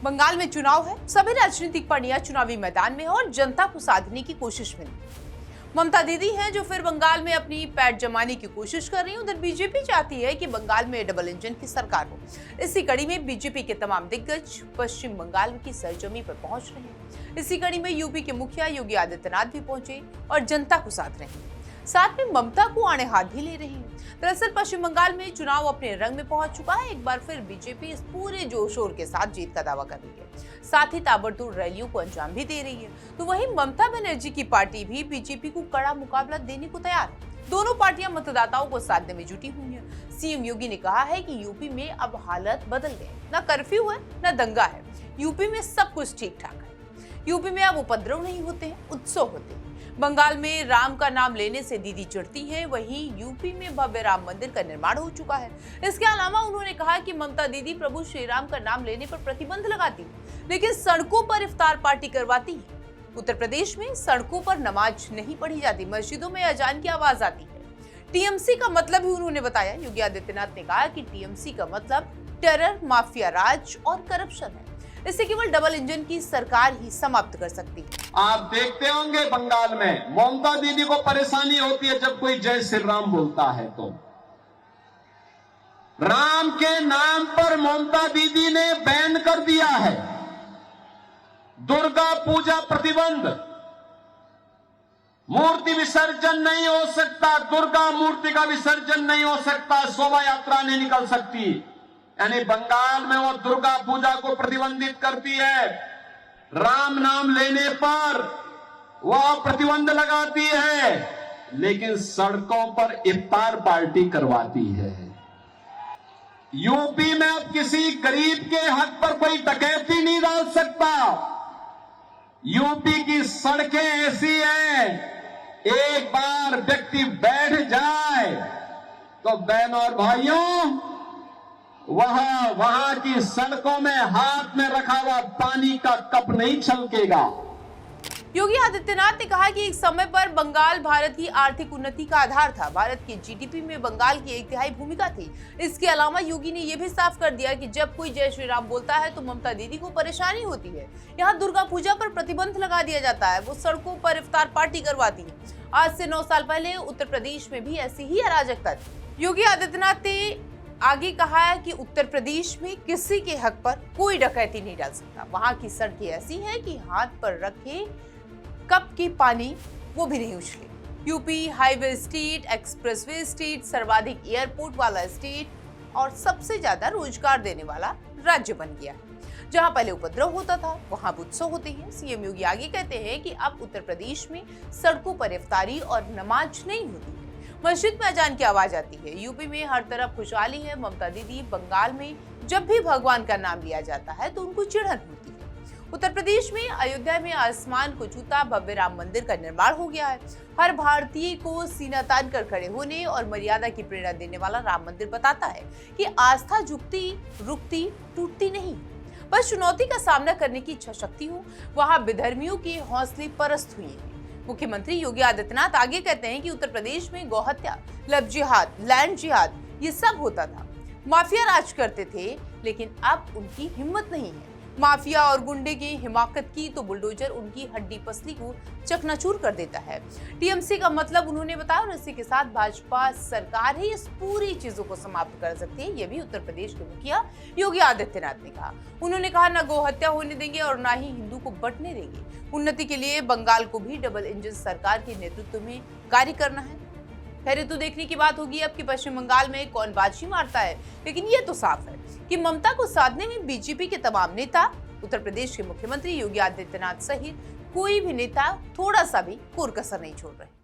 बंगाल में चुनाव है, सभी राजनीतिक पार्टियां चुनावी मैदान में हैं और जनता को साधने की कोशिश में ममता दीदी हैं जो फिर बंगाल में अपनी पैठ जमाने की कोशिश कर रही हैं। उधर बीजेपी चाहती है कि बंगाल में डबल इंजन की सरकार हो। इसी कड़ी में बीजेपी के तमाम दिग्गज पश्चिम बंगाल की सरजमी पर पहुंच रहे हैं। इसी कड़ी में यूपी के मुखिया योगी आदित्यनाथ भी पहुंचे और जनता को साध रहे हैं, साथ में ममता को आड़े हाथ भी ले रहे हैं। दरअसल पश्चिम बंगाल में चुनाव अपने रंग में पहुंच चुका है। एक बार फिर बीजेपी इस पूरे जोर शोर के साथ जीत का दावा कर रही है, साथ ही ताबड़तोड़ रैलियों को अंजाम भी दे रही है। तो वहीं ममता बनर्जी की पार्टी भी बीजेपी को कड़ा मुकाबला देने को तैयार है। दोनों पार्टियां मतदाताओं को साधने में जुटी हुई हैं। सीएम योगी ने कहा है कि यूपी में अब हालत बदल गए, न कर्फ्यू है न दंगा है, यूपी में सब कुछ ठीक ठाक है। यूपी में अब उपद्रव नहीं होते हैं, उत्सव होते हैं। बंगाल में राम का नाम लेने से दीदी चिढ़ती हैं, वहीं यूपी में भव्य राम मंदिर का निर्माण हो चुका है। इसके अलावा उन्होंने कहा कि ममता दीदी प्रभु श्री राम का नाम लेने पर प्रतिबंध लगाती है, लेकिन सड़कों पर इफ्तार पार्टी करवाती है। उत्तर प्रदेश में सड़कों पर नमाज नहीं पढ़ी जाती, मस्जिदों में अजान की आवाज आती है। टीएमसी का मतलब भी उन्होंने बताया। योगी आदित्यनाथ ने कहा कि टीएमसी का मतलब टेरर, माफिया राज और करप्शन है। इसे केवल डबल इंजन की सरकार ही समाप्त कर सकती है। आप देखते होंगे बंगाल में ममता दीदी को परेशानी होती है जब कोई जय श्री राम बोलता है तो राम के नाम पर ममता दीदी ने बैन कर दिया है। दुर्गा पूजा प्रतिबंध, मूर्ति विसर्जन नहीं हो सकता, दुर्गा मूर्ति का विसर्जन नहीं हो सकता, शोभा यात्रा नहीं निकल सकती। यानी बंगाल में वो दुर्गा पूजा को प्रतिबंधित करती है, राम नाम लेने पर वह प्रतिबंध लगाती है, लेकिन सड़कों पर इफ्तार पार्टी करवाती है। यूपी में अब किसी गरीब के हक पर कोई डकैती नहीं डाल सकता। यूपी की सड़कें ऐसी हैं, एक बार व्यक्ति बैठ जाए तो बहनों और भाइयों वहां की सड़कों में हाथ में रखा हुआ पानी का कप नहीं छलकेगा। योगी आदित्यनाथ ने कहा कि एक समय पर बंगाल भारत की आर्थिक उन्नति का आधार था। भारत के जीडीपी में बंगाल की 1/3 भूमिका थी। इसके अलावा योगी ने यह भी साफ कर दिया कि जब कोई जय श्री राम बोलता है तो ममता दीदी को परेशानी होती है। यहाँ दुर्गा पूजा पर प्रतिबंध लगा दिया जाता है, वो सड़कों पर इफ्तार पार्टी करवाती है। आज से 9 साल पहले उत्तर प्रदेश में भी ऐसी ही अराजकता थी। योगी आदित्यनाथ ने आगे कहा है कि उत्तर प्रदेश में किसी के हक पर कोई डकैती नहीं डाल सकता। वहां की सड़कें ऐसी हैं कि हाथ पर रखे कप की पानी वो भी नहीं उछले। UP highway state, expressway state, सर्वाधिक एयरपोर्ट वाला स्टेट और सबसे ज्यादा रोजगार देने वाला राज्य बन गया है। जहां पहले उपद्रव होता था वहां उत्सव होते हैं। सीएम योगी आगे कहते हैं कि अब उत्तर प्रदेश में सड़कों पर इफ्तारी और नमाज नहीं होती, मस्जिद में अजान की आवाज आती है। यूपी में हर तरफ खुशहाली है। ममता दीदी बंगाल में जब भी भगवान का नाम लिया जाता है तो उनको चिढ़न होती है। उत्तर प्रदेश में अयोध्या में आसमान को छूता भव्य राम मंदिर का निर्माण हो गया है। हर भारतीय को सीना तान कर खड़े होने और मर्यादा की प्रेरणा देने वाला राम मंदिर बताता है कि आस्था झुकती, रुकती, टूटती नहीं। बस चुनौती का सामना करने की इच्छा शक्ति हो। वहां विधर्मियों के हौसले परस्त हुए हैं। मुख्यमंत्री योगी आदित्यनाथ आगे कहते हैं कि उत्तर प्रदेश में गौहत्या, लव जिहाद, लैंड जिहाद ये सब होता था। माफिया राज करते थे, लेकिन अब उनकी हिम्मत नहीं है। माफिया और गुंडे की हिमाकत की तो बुलडोजर उनकी हड्डी पसली को चकनाचूर कर देता है। टीएमसी का मतलब उन्होंने बताया और इसी के साथ भाजपा सरकार ही इस पूरी चीजों को समाप्त कर सकती है। ये भी उत्तर प्रदेश के मुखिया योगी आदित्यनाथ ने कहा। उन्होंने कहा न गोहत्या होने देंगे और न ही हिंदू को बंटने देंगे। उन्नति के लिए बंगाल को भी डबल इंजन सरकार के नेतृत्व में कार्य करना है। खैर तो देखने की बात होगी अब कि पश्चिम बंगाल में कौन बाजी मारता है, लेकिन ये तो साफ है कि ममता को साधने में बीजेपी के तमाम नेता, उत्तर प्रदेश के मुख्यमंत्री योगी आदित्यनाथ सहित कोई भी नेता थोड़ा सा भी कोर कसर नहीं छोड़ रहे।